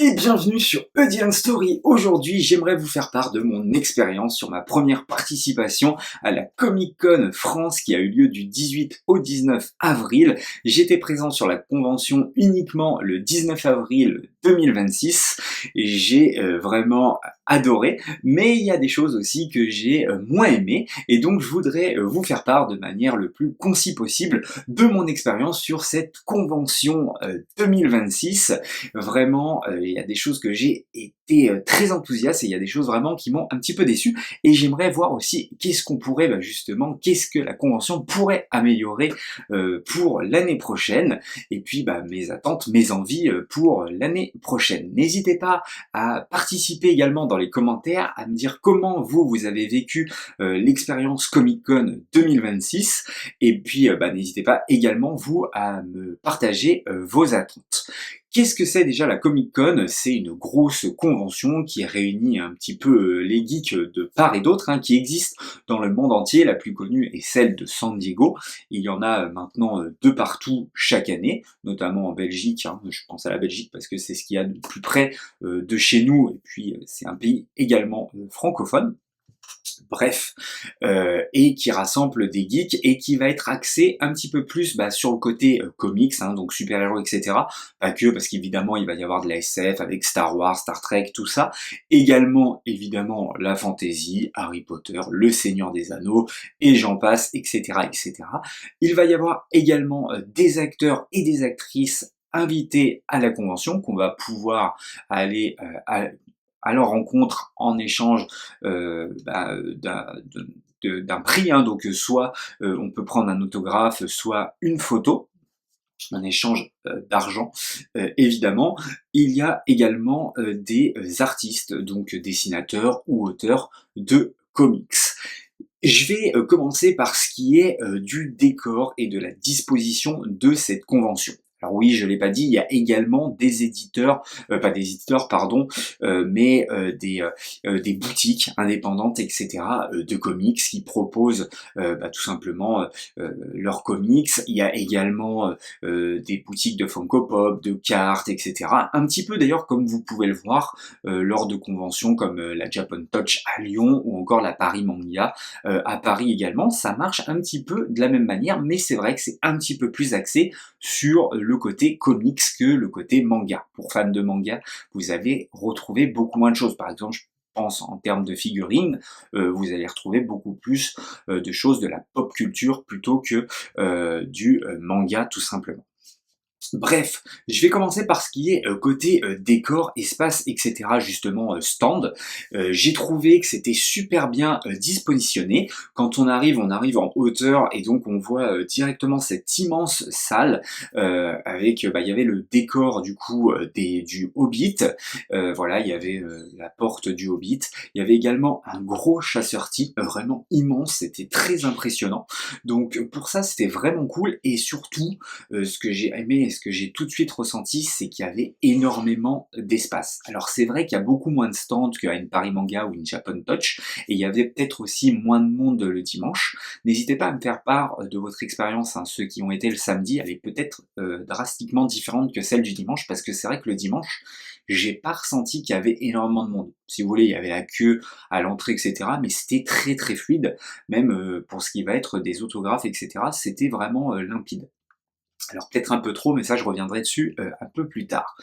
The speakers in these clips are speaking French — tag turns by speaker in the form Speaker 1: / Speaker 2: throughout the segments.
Speaker 1: Et bienvenue sur Eudian Story. Aujourd'hui, j'aimerais vous faire part de mon expérience sur ma première participation à la Comic Con France qui a eu lieu du 18 au 19 avril. J'étais présent sur la convention uniquement le 19 avril 2026 et j'ai vraiment adoré, mais il y a des choses aussi que j'ai moins aimées et donc je voudrais vous faire part de manière le plus concis possible de mon expérience sur cette convention 2026. Vraiment, il y a des choses que j'ai été très enthousiaste et il y a des choses vraiment qui m'ont un petit peu déçu. Et j'aimerais voir aussi qu'est-ce qu'on pourrait, justement, qu'est-ce que la convention pourrait améliorer pour l'année prochaine. Et puis, mes attentes, mes envies pour l'année prochaine. N'hésitez pas à participer également dans les commentaires, à me dire comment vous avez vécu l'expérience Comic Con 2026. Et puis, n'hésitez pas également, vous, à me partager vos attentes. Qu'est-ce que c'est déjà la Comic Con? C'est une grosse convention qui réunit un petit peu les geeks de part et d'autre, qui existent dans le monde entier. La plus connue est celle de San Diego. Il y en a maintenant de partout chaque année, notamment en Belgique. Je pense à la Belgique parce que c'est ce qu'il y a de plus près de chez nous. Et puis c'est un pays également francophone. Bref, et qui rassemble des geeks et qui va être axé un petit peu plus sur le côté comics, donc super-héros, etc. Pas que, parce qu'évidemment, il va y avoir de la SF avec Star Wars, Star Trek, tout ça. Également, évidemment, la fantasy, Harry Potter, Le Seigneur des Anneaux, et j'en passe, etc., etc. Il va y avoir également des acteurs et des actrices invités à la convention qu'on va pouvoir aller à leur rencontre en échange d'un prix, donc soit on peut prendre un autographe, soit une photo, un échange d'argent, évidemment. Il y a également des artistes, donc dessinateurs ou auteurs de comics. Je vais commencer par ce qui est du décor et de la disposition de cette convention. Alors oui, je l'ai pas dit, il y a également des éditeurs, pas des éditeurs, pardon, mais des boutiques indépendantes, etc., de comics qui proposent tout simplement leurs comics. Il y a également des boutiques de Funko Pop, de cartes, etc. Un petit peu d'ailleurs comme vous pouvez le voir lors de conventions comme la Japan Touch à Lyon ou encore la Paris Manga à Paris également. Ça marche un petit peu de la même manière, mais c'est vrai que c'est un petit peu plus axé sur le côté comics que le côté manga. Pour fans de manga, vous avez retrouvé beaucoup moins de choses. Par exemple, je pense en termes de figurines, vous allez retrouver beaucoup plus de choses de la pop culture plutôt que du manga tout simplement. Bref, je vais commencer par ce qui est côté décor, espace, etc. justement stand. J'ai trouvé que c'était super bien dispositionné. Quand on arrive en hauteur et donc on voit directement cette immense salle avec, il y avait le décor du coup du Hobbit. Voilà, il y avait la porte du Hobbit. Il y avait également un gros chasseur-type, vraiment immense. C'était très impressionnant. Donc pour ça, c'était vraiment cool et surtout ce que j'ai aimé et ce que j'ai tout de suite ressenti, c'est qu'il y avait énormément d'espace. Alors c'est vrai qu'il y a beaucoup moins de stands qu'à une Paris Manga ou une Japan Touch, et il y avait peut-être aussi moins de monde le dimanche. N'hésitez pas à me faire part de votre expérience, ceux qui ont été le samedi, elle est peut-être drastiquement différente que celle du dimanche, parce que c'est vrai que le dimanche, j'ai pas ressenti qu'il y avait énormément de monde. Si vous voulez, il y avait la queue à l'entrée, etc., mais c'était très très fluide, même pour ce qui va être des autographes, etc., c'était vraiment limpide. Alors peut-être un peu trop, mais ça je reviendrai dessus un peu plus tard.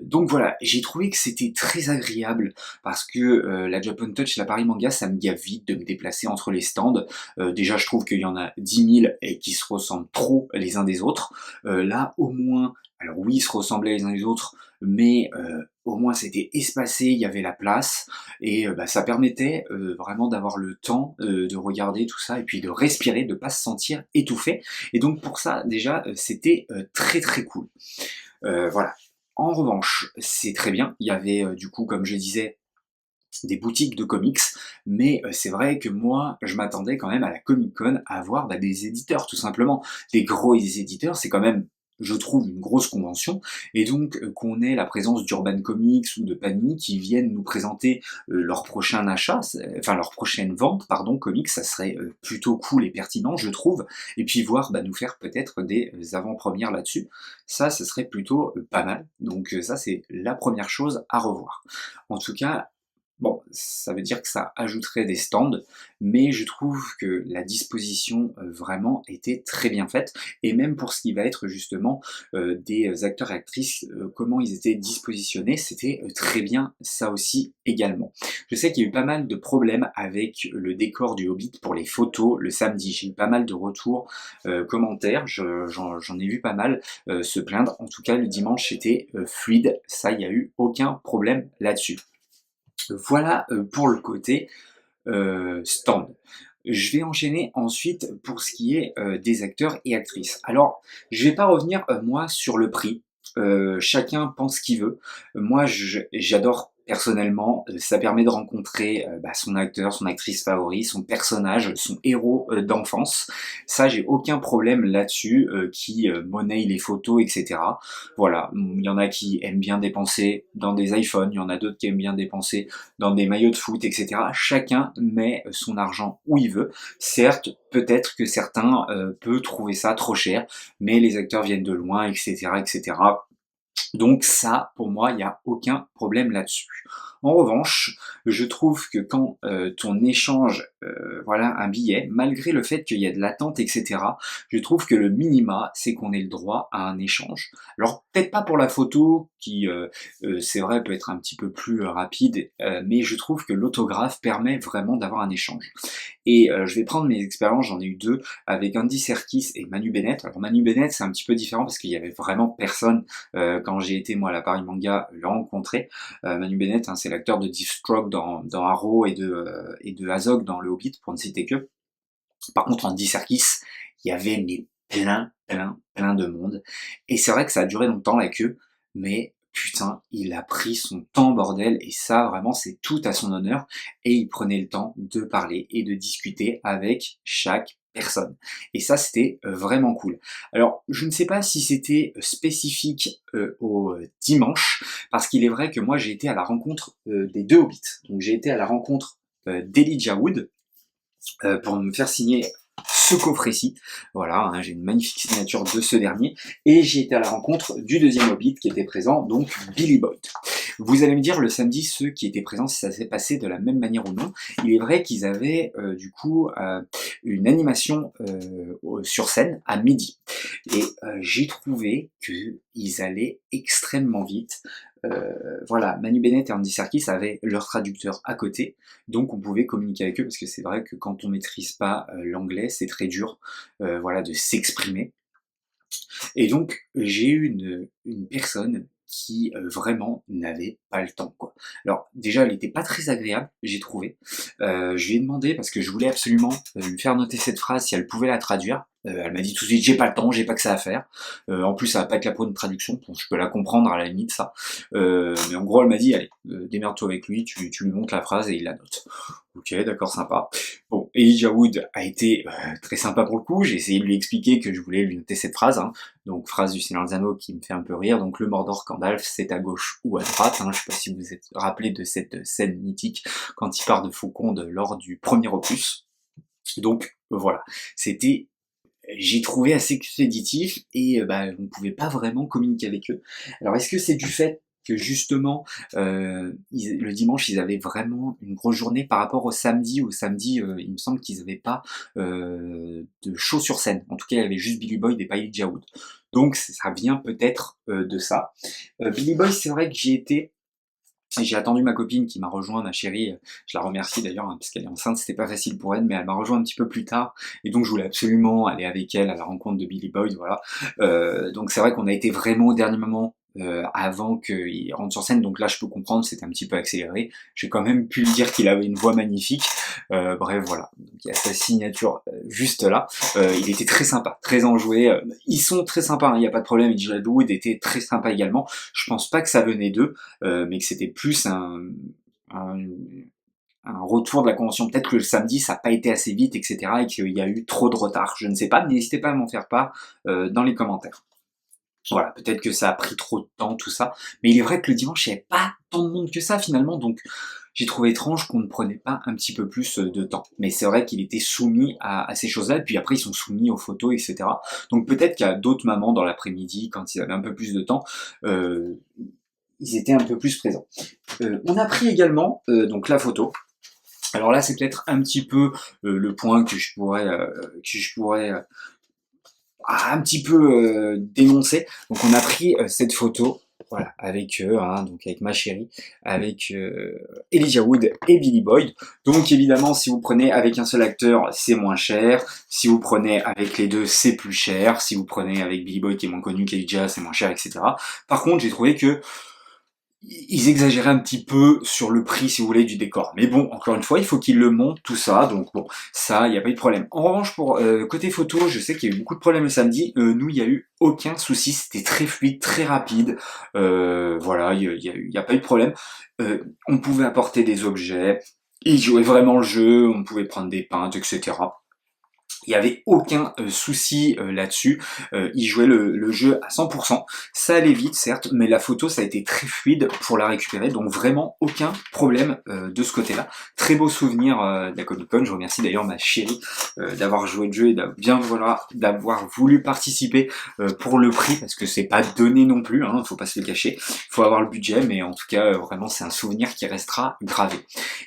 Speaker 1: Donc voilà, j'ai trouvé que c'était très agréable parce que la Japan Touch, la Paris Manga, ça me gave vite de me déplacer entre les stands. Déjà, je trouve qu'il y en a 10 000 et qui se ressemblent trop les uns des autres. Là, au moins, alors oui, ils se ressemblaient les uns les autres, mais au moins c'était espacé, il y avait la place, et ça permettait vraiment d'avoir le temps de regarder tout ça et puis de respirer, de pas se sentir étouffé. Et donc pour ça, déjà, c'était très très cool. Voilà. En revanche, c'est très bien. Il y avait du coup, comme je disais, des boutiques de comics, mais c'est vrai que moi, je m'attendais quand même à la Comic Con à voir des éditeurs, tout simplement. Des gros éditeurs, c'est quand même je trouve, une grosse convention, et donc qu'on ait la présence d'Urban Comics ou de Panini qui viennent nous présenter leur prochain achat, enfin leur prochaine vente, pardon, comics, ça serait plutôt cool et pertinent, je trouve, et puis voir nous faire peut-être des avant-premières là-dessus, ça, ce serait plutôt pas mal, donc ça c'est la première chose à revoir. En tout cas, bon, ça veut dire que ça ajouterait des stands, mais je trouve que la disposition, vraiment était très bien faite et même pour ce qui va être justement, des acteurs et actrices, comment ils étaient dispositionnés, c'était, très bien ça aussi également. Je sais qu'il y a eu pas mal de problèmes avec le décor du Hobbit pour les photos le samedi. J'ai eu pas mal de retours, commentaires, j'en ai vu pas mal, se plaindre. En tout cas, le dimanche, c'était, fluide, ça, il y a eu aucun problème là-dessus. Voilà pour le côté stand. Je vais enchaîner ensuite pour ce qui est des acteurs et actrices. Alors, je vais pas revenir moi sur le prix. Chacun pense ce qu'il veut. Moi, j'adore personnellement. Ça permet de rencontrer son acteur, son actrice favori, son personnage, son héros d'enfance. Ça, j'ai aucun problème là-dessus, qui monnaie les photos, etc. Voilà, il y en a qui aiment bien dépenser dans des iPhones, il y en a d'autres qui aiment bien dépenser dans des maillots de foot, etc. Chacun met son argent où il veut. Certes, peut-être que certains peuvent trouver ça trop cher, mais les acteurs viennent de loin, etc., etc. Donc ça, pour moi, il n'y a aucun problème là-dessus. En revanche, je trouve que quand on échange voilà, un billet, malgré le fait qu'il y a de l'attente, etc., je trouve que le minima, c'est qu'on ait le droit à un échange. Alors peut-être pas pour la photo, qui, c'est vrai, peut être un petit peu plus rapide, mais je trouve que l'autographe permet vraiment d'avoir un échange. Et je vais prendre mes expériences, j'en ai eu deux, avec Andy Serkis et Manu Bennett. Alors Manu Bennett, c'est un petit peu différent parce qu'il y avait vraiment personne quand j'ai été moi à la Paris Manga le rencontrer. Manu Bennett, c'est l'acteur de Deathstroke dans Arrow et de Azog dans Le Hobbit, pour ne citer que. Par contre, Andy Serkis, il y avait mais plein de monde. Et c'est vrai que ça a duré longtemps la queue, mais putain, il a pris son temps, bordel, et ça, vraiment, c'est tout à son honneur. Et il prenait le temps de parler et de discuter avec chaque personne. Et ça, c'était vraiment cool. Alors, je ne sais pas si c'était spécifique au dimanche, parce qu'il est vrai que moi, j'ai été à la rencontre des deux Hobbits. Donc, j'ai été à la rencontre d'Elijah Wood, pour me faire signer ce coffret-ci. Voilà, j'ai une magnifique signature de ce dernier. Et j'ai été à la rencontre du deuxième Hobbit qui était présent, donc Billy Boyd. Vous allez me dire le samedi, ceux qui étaient présents, si ça s'est passé de la même manière ou non. Il est vrai qu'ils avaient du coup une animation sur scène à midi. Et j'ai trouvé qu'ils allaient extrêmement vite. Voilà, Manu Bennett et Andy Serkis avaient leur traducteur à côté, donc on pouvait communiquer avec eux, parce que c'est vrai que quand on maîtrise pas l'anglais, c'est très dur voilà, de s'exprimer. Et donc, j'ai eu une personne qui vraiment n'avait pas le temps, quoi. Alors, déjà, elle était pas très agréable, j'ai trouvé. Je lui ai demandé, parce que je voulais absolument lui faire noter cette phrase, si elle pouvait la traduire. Elle m'a dit tout de suite, j'ai pas le temps, j'ai pas que ça à faire. En plus, ça va pas être la bonne traduction, donc je peux la comprendre à la limite, ça. Mais en gros, elle m'a dit, allez, démerde-toi avec lui, tu lui montres la phrase et il la note. Ok, d'accord, sympa. Bon, Elijah Wood a été très sympa pour le coup, j'ai essayé de lui expliquer que je voulais lui noter cette phrase, donc phrase du Seigneur des Anneaux qui me fait un peu rire, donc le Mordor Gandalf, c'est à gauche ou à droite, je sais pas si vous vous êtes rappelé de cette scène mythique quand il part de Fauconde lors du premier opus. Donc voilà, c'était j'ai trouvé assez expéditif et on ne pouvait pas vraiment communiquer avec eux. Alors est-ce que c'est du fait que justement le dimanche ils avaient vraiment une grosse journée par rapport au samedi? Au samedi, il me semble qu'ils n'avaient pas de show sur scène. En tout cas, il y avait juste Billy Boyd et pas Elijah Wood. Donc ça vient peut-être de ça. Billy Boyd, c'est vrai que j'y étais. J'ai attendu ma copine qui m'a rejoint, ma chérie, je la remercie d'ailleurs, parce qu'elle est enceinte, c'était pas facile pour elle, mais elle m'a rejoint un petit peu plus tard, et donc je voulais absolument aller avec elle à la rencontre de Billy Boyd, voilà. Donc c'est vrai qu'on a été vraiment au dernier moment, avant qu'il rentre sur scène, donc là je peux comprendre, c'était un petit peu accéléré. J'ai quand même pu lui dire qu'il avait une voix magnifique. Bref, voilà. Donc il y a sa signature juste là. Il était très sympa, très enjoué. Ils sont très sympas, il n'y a pas de problème. Et Elijah Wood était très sympa également. Je pense pas que ça venait d'eux, mais que c'était plus un, un retour de la convention. Peut-être que le samedi, ça n'a pas été assez vite, etc. et qu'il y a eu trop de retard. Je ne sais pas, mais n'hésitez pas à m'en faire part dans les commentaires. Voilà, peut-être que ça a pris trop de temps, tout ça, mais il est vrai que le dimanche, il y avait pas tant de monde que ça finalement, donc j'ai trouvé étrange qu'on ne prenait pas un petit peu plus, de temps. Mais c'est vrai qu'il était soumis à ces choses-là, et puis après ils sont soumis aux photos et cetera. Donc peut-être qu'il y a d'autres mamans dans l'après-midi, quand ils avaient un peu plus de temps, heu, ils étaient un peu plus présents. On a pris également, donc la photo. Alors là, c'est peut-être un petit peu, le point que je pourrais un petit peu dénoncé. Donc on a pris cette photo, voilà, avec eux, hein, donc avec ma chérie, avec Elijah Wood et Billy Boyd. Donc évidemment, si vous prenez avec un seul acteur, c'est moins cher. Si vous prenez avec les deux, c'est plus cher. Si vous prenez avec Billy Boyd qui est moins connu qu'Elijah, c'est moins cher, etc. Par contre, j'ai trouvé que ils exagéraient un petit peu sur le prix, si vous voulez, du décor. Mais bon, encore une fois, il faut qu'ils le montent, tout ça, donc bon, ça, il n'y a pas eu de problème. En revanche, pour côté photo, je sais qu'il y a eu beaucoup de problèmes le samedi. Nous, il n'y a eu aucun souci, c'était très fluide, très rapide. Voilà, il y a pas eu de problème. On pouvait apporter des objets, ils jouaient vraiment le jeu, on pouvait prendre des peintes, etc. Il n'y avait aucun souci là-dessus. Il jouait le jeu à 100%. Ça allait vite, certes, mais la photo, ça a été très fluide pour la récupérer. Donc vraiment aucun problème de ce côté-là. Très beau souvenir de la Comic Con. Je remercie d'ailleurs ma chérie d'avoir joué le jeu et d'avoir voulu participer pour le prix, parce que c'est pas donné non plus, hein, faut pas se le cacher. Faut avoir le budget, mais en tout cas, vraiment, c'est un souvenir qui restera gravé.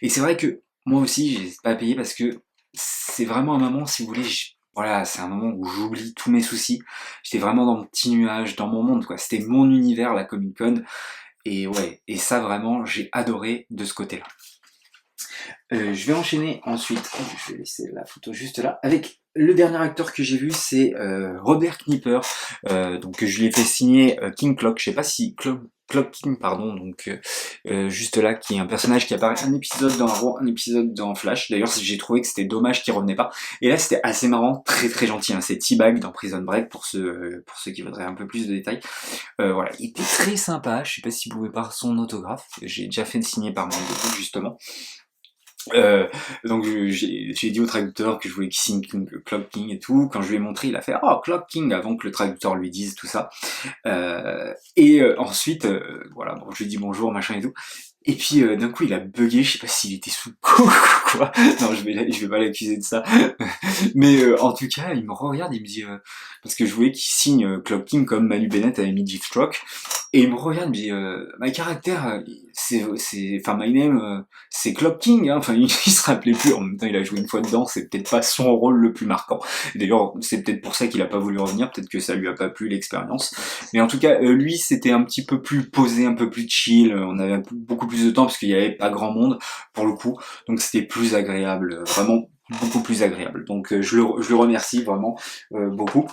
Speaker 1: Et c'est vrai que moi aussi, j'ai pas payé parce que c'est vraiment un moment, si vous voulez, voilà, c'est un moment où j'oublie tous mes soucis. J'étais vraiment dans mon petit nuage, dans mon monde, quoi. C'était mon univers, la Comic Con. Et ouais, et ça vraiment, j'ai adoré de ce côté-là. Je vais enchaîner ensuite, je vais laisser la photo juste là, avec le dernier acteur que j'ai vu, c'est Robert Knipper, donc je lui ai fait signer King Clock, je sais pas si Clock King, pardon, donc juste là, qui est un personnage qui apparaît un épisode dans Arrow, un épisode dans Flash. D'ailleurs, j'ai trouvé que c'était dommage qu'il revenait pas. Et là, c'était assez marrant, très très gentil. Hein. C'est T-Bag dans Prison Break pour ceux qui voudraient un peu plus de détails. Voilà, il était très sympa. Je sais pas s'il pouvait pas son autographe. J'ai déjà fait signer par mon début justement. Donc j'ai dit au traducteur que je voulais qu'il signe Clock King et tout. Quand je lui ai montré, il a fait oh Clock King avant que le traducteur lui dise tout ça. Ensuite, voilà, bon, je lui ai dit bonjour machin et tout. Et puis d'un coup il a bugué, je sais pas s'il était sous coke ou quoi. Non, je vais pas l'accuser de ça. Mais en tout cas, il me regarde, il me dit parce que je voulais qu'il signe Clock King comme Manu Bennett avait mis Deep Stroke. Et il me regarde, il me dit my caractère, enfin my name, c'est Clock King. Hein. Enfin, il se rappelait plus. En même temps, il a joué une fois dedans, c'est peut-être pas son rôle le plus marquant. D'ailleurs, c'est peut-être pour ça qu'il a pas voulu revenir. Peut-être que ça lui a pas plu l'expérience. Mais en tout cas, lui, c'était un petit peu plus posé, un peu plus chill. On avait beaucoup plus de temps parce qu'il y avait pas grand monde pour le coup. Donc c'était plus agréable, vraiment beaucoup plus agréable. Donc je le remercie vraiment beaucoup.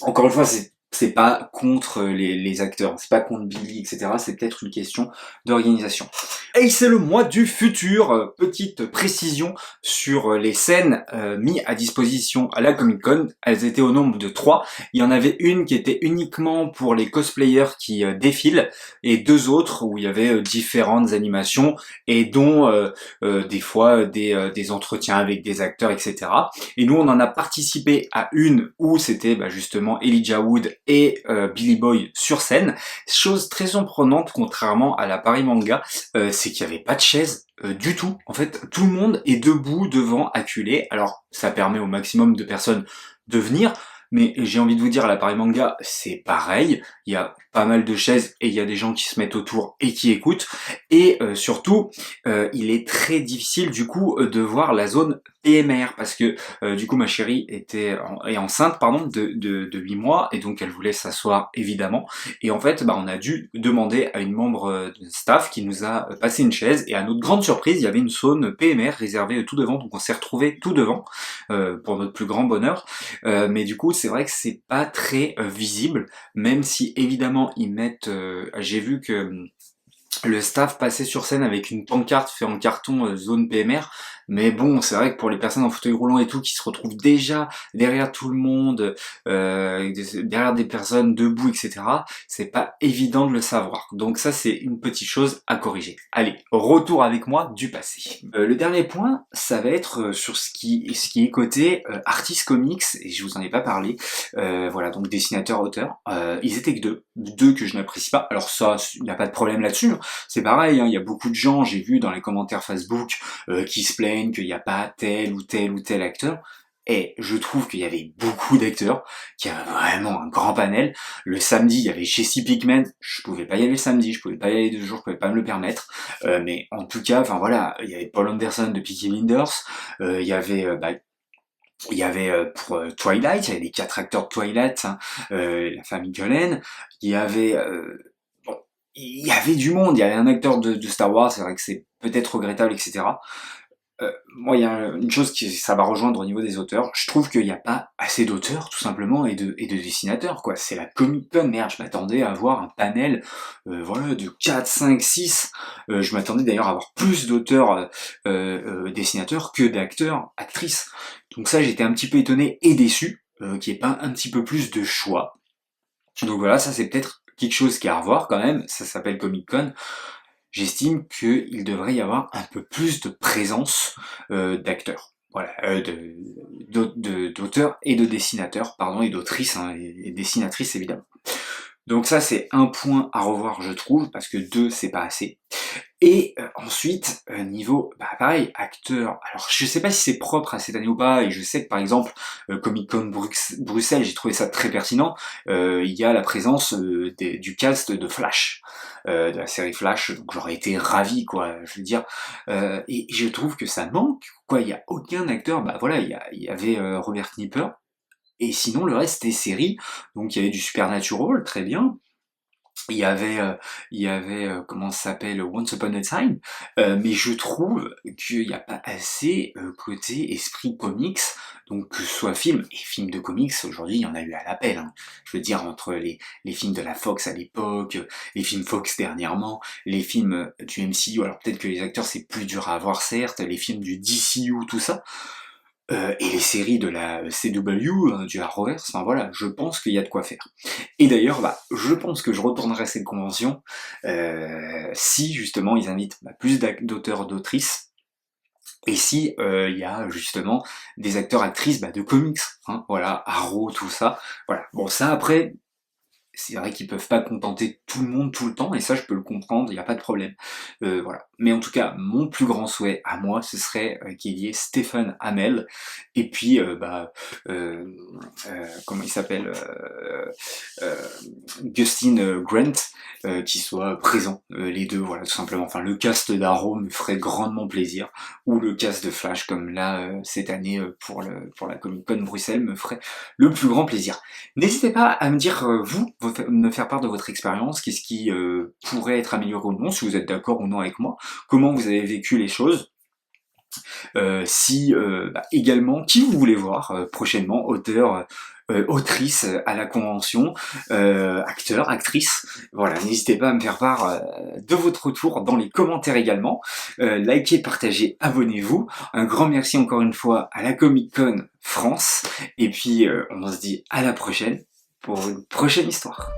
Speaker 1: Encore une fois, c'est pas contre les acteurs, c'est pas contre Billy, etc. C'est peut-être une question d'organisation. Et c'est le mois du futur. Petite précision sur les scènes mises à disposition à la Comic Con. Elles étaient au nombre de 3. Il y en avait une qui était uniquement pour les cosplayers qui défilent et 2 autres où il y avait différentes animations et dont des fois des entretiens avec des acteurs, etc. Et nous, on en a participé à une où c'était justement Elijah Wood et Billy Boyd sur scène. Chose très surprenante, contrairement à la Paris Manga, c'est qu'il n'y avait pas de chaise du tout. En fait, tout le monde est debout devant, acculé. Alors, ça permet au maximum de personnes de venir. Mais j'ai envie de vous dire, à la Paris Manga, c'est pareil. Il y a pas mal de chaises et il y a des gens qui se mettent autour et qui écoutent. Et surtout, il est très difficile du coup de voir la zone PMR parce que du coup ma chérie est enceinte pardon de 8 mois et donc elle voulait s'asseoir évidemment. Et en fait, on a dû demander à une membre de staff qui nous a passé une chaise et à notre grande surprise, il y avait une zone PMR réservée tout devant. Donc on s'est retrouvé tout devant pour notre plus grand bonheur. Mais du coup, c'est vrai que c'est pas très visible, même si évidemment ils mettent. J'ai vu que le staff passait sur scène avec une pancarte faite en carton zone PMR, mais bon, c'est vrai que pour les personnes en fauteuil roulant et tout, qui se retrouvent déjà derrière tout le monde, derrière des personnes debout, etc., c'est pas évident de le savoir. Donc ça, c'est une petite chose à corriger. Allez, retour avec moi du passé. Le dernier point, ça va être sur ce qui est côté artiste comics, et je vous en ai pas parlé. Voilà, donc dessinateur, auteur. Ils étaient que deux que je n'apprécie pas. Alors ça, il n'y a pas de problème là-dessus, hein. C'est pareil, hein, il y a beaucoup de gens, j'ai vu dans les commentaires Facebook, qui se plaignent qu'il n'y a pas tel ou tel ou tel acteur. Et je trouve qu'il y avait beaucoup d'acteurs, qu'il y avait vraiment un grand panel. Le samedi, il y avait Jesse Pinkman, je pouvais pas y aller le samedi, je pouvais pas y aller 2 jours, je pouvais pas me le permettre. Mais en tout cas, enfin voilà, il y avait Paul Anderson de Peaky Blinders, il y avait pour Twilight, il y avait les 4 acteurs de Twilight, hein, la famille Cullen, il y avait bon, il y avait du monde, il y avait un acteur de Star Wars, c'est vrai que c'est peut-être regrettable, etc. Moi, il y a une chose qui ça va rejoindre au niveau des auteurs, je trouve qu'il n'y a pas assez d'auteurs, tout simplement, et de dessinateurs, quoi. C'est la Comic Con, merde, je m'attendais à avoir un panel, voilà, de 4, 5, 6. Je m'attendais d'ailleurs à avoir plus d'auteurs dessinateurs que d'acteurs, actrices. Donc ça, j'étais un petit peu étonné et déçu, qu'il n'y ait pas un petit peu plus de choix. Donc voilà, ça c'est peut-être quelque chose qui est à revoir quand même, ça s'appelle Comic Con. J'estime qu'il devrait y avoir un peu plus de présence d'acteurs. Voilà, d'auteurs et de dessinateurs, pardon, et d'autrices, hein, et dessinatrices évidemment. Donc ça c'est un point à revoir je trouve, parce que 2 c'est pas assez. Et ensuite, niveau, bah pareil, acteur. Alors je sais pas si c'est propre à cette année ou pas, et je sais que par exemple, Comic Con Bruxelles, j'ai trouvé ça très pertinent. Il y a la présence du cast de Flash, de la série Flash, donc j'aurais été ravi, quoi. Je veux dire, et je trouve que ça manque, quoi. Il y a aucun acteur. Bah voilà, il y avait Robert Knipper, et sinon le reste c'était série. Donc il y avait du Supernatural, très bien. Il y avait comment ça s'appelle, Once Upon a Time, mais je trouve qu'il n'y a pas assez côté esprit comics, donc que ce soit film et film de comics, aujourd'hui il y en a eu à l'appel, hein. Je veux dire, entre les films de la Fox à l'époque, les films Fox dernièrement, les films du MCU, alors peut-être que les acteurs c'est plus dur à avoir certes, les films du DCU, tout ça, et les séries de la CW, du Arrowverse, enfin voilà, je pense qu'il y a de quoi faire. Et d'ailleurs, bah, je pense que je retournerai à cette convention si justement ils invitent plus d'auteurs, d'autrices, et si il y a justement des acteurs, actrices de comics, hein, voilà, Arrow, tout ça. Voilà. Bon, ça après, c'est vrai qu'ils peuvent pas contenter tout le monde tout le temps, et ça je peux le comprendre, il n'y a pas de problème. Voilà. Mais en tout cas, mon plus grand souhait à moi, ce serait qu'il y ait Stephen Amell, et puis comment il s'appelle, euh, Gustin Grant, qui soit présent, les deux, voilà, tout simplement. Enfin, le cast d'Arrow me ferait grandement plaisir, ou le cast de Flash, comme là, cette année, pour la Comic Con Bruxelles, me ferait le plus grand plaisir. N'hésitez pas à me dire, me faire part de votre expérience, qu'est-ce qui pourrait être amélioré ou non, si vous êtes d'accord ou non avec moi, comment vous avez vécu les choses, si également qui vous voulez voir prochainement, auteur, autrice à la convention, acteur, actrice, voilà, n'hésitez pas à me faire part de votre retour dans les commentaires également, likez, partagez, abonnez-vous, un grand merci encore une fois à la Comic Con France, et puis on se dit à la prochaine pour une prochaine histoire.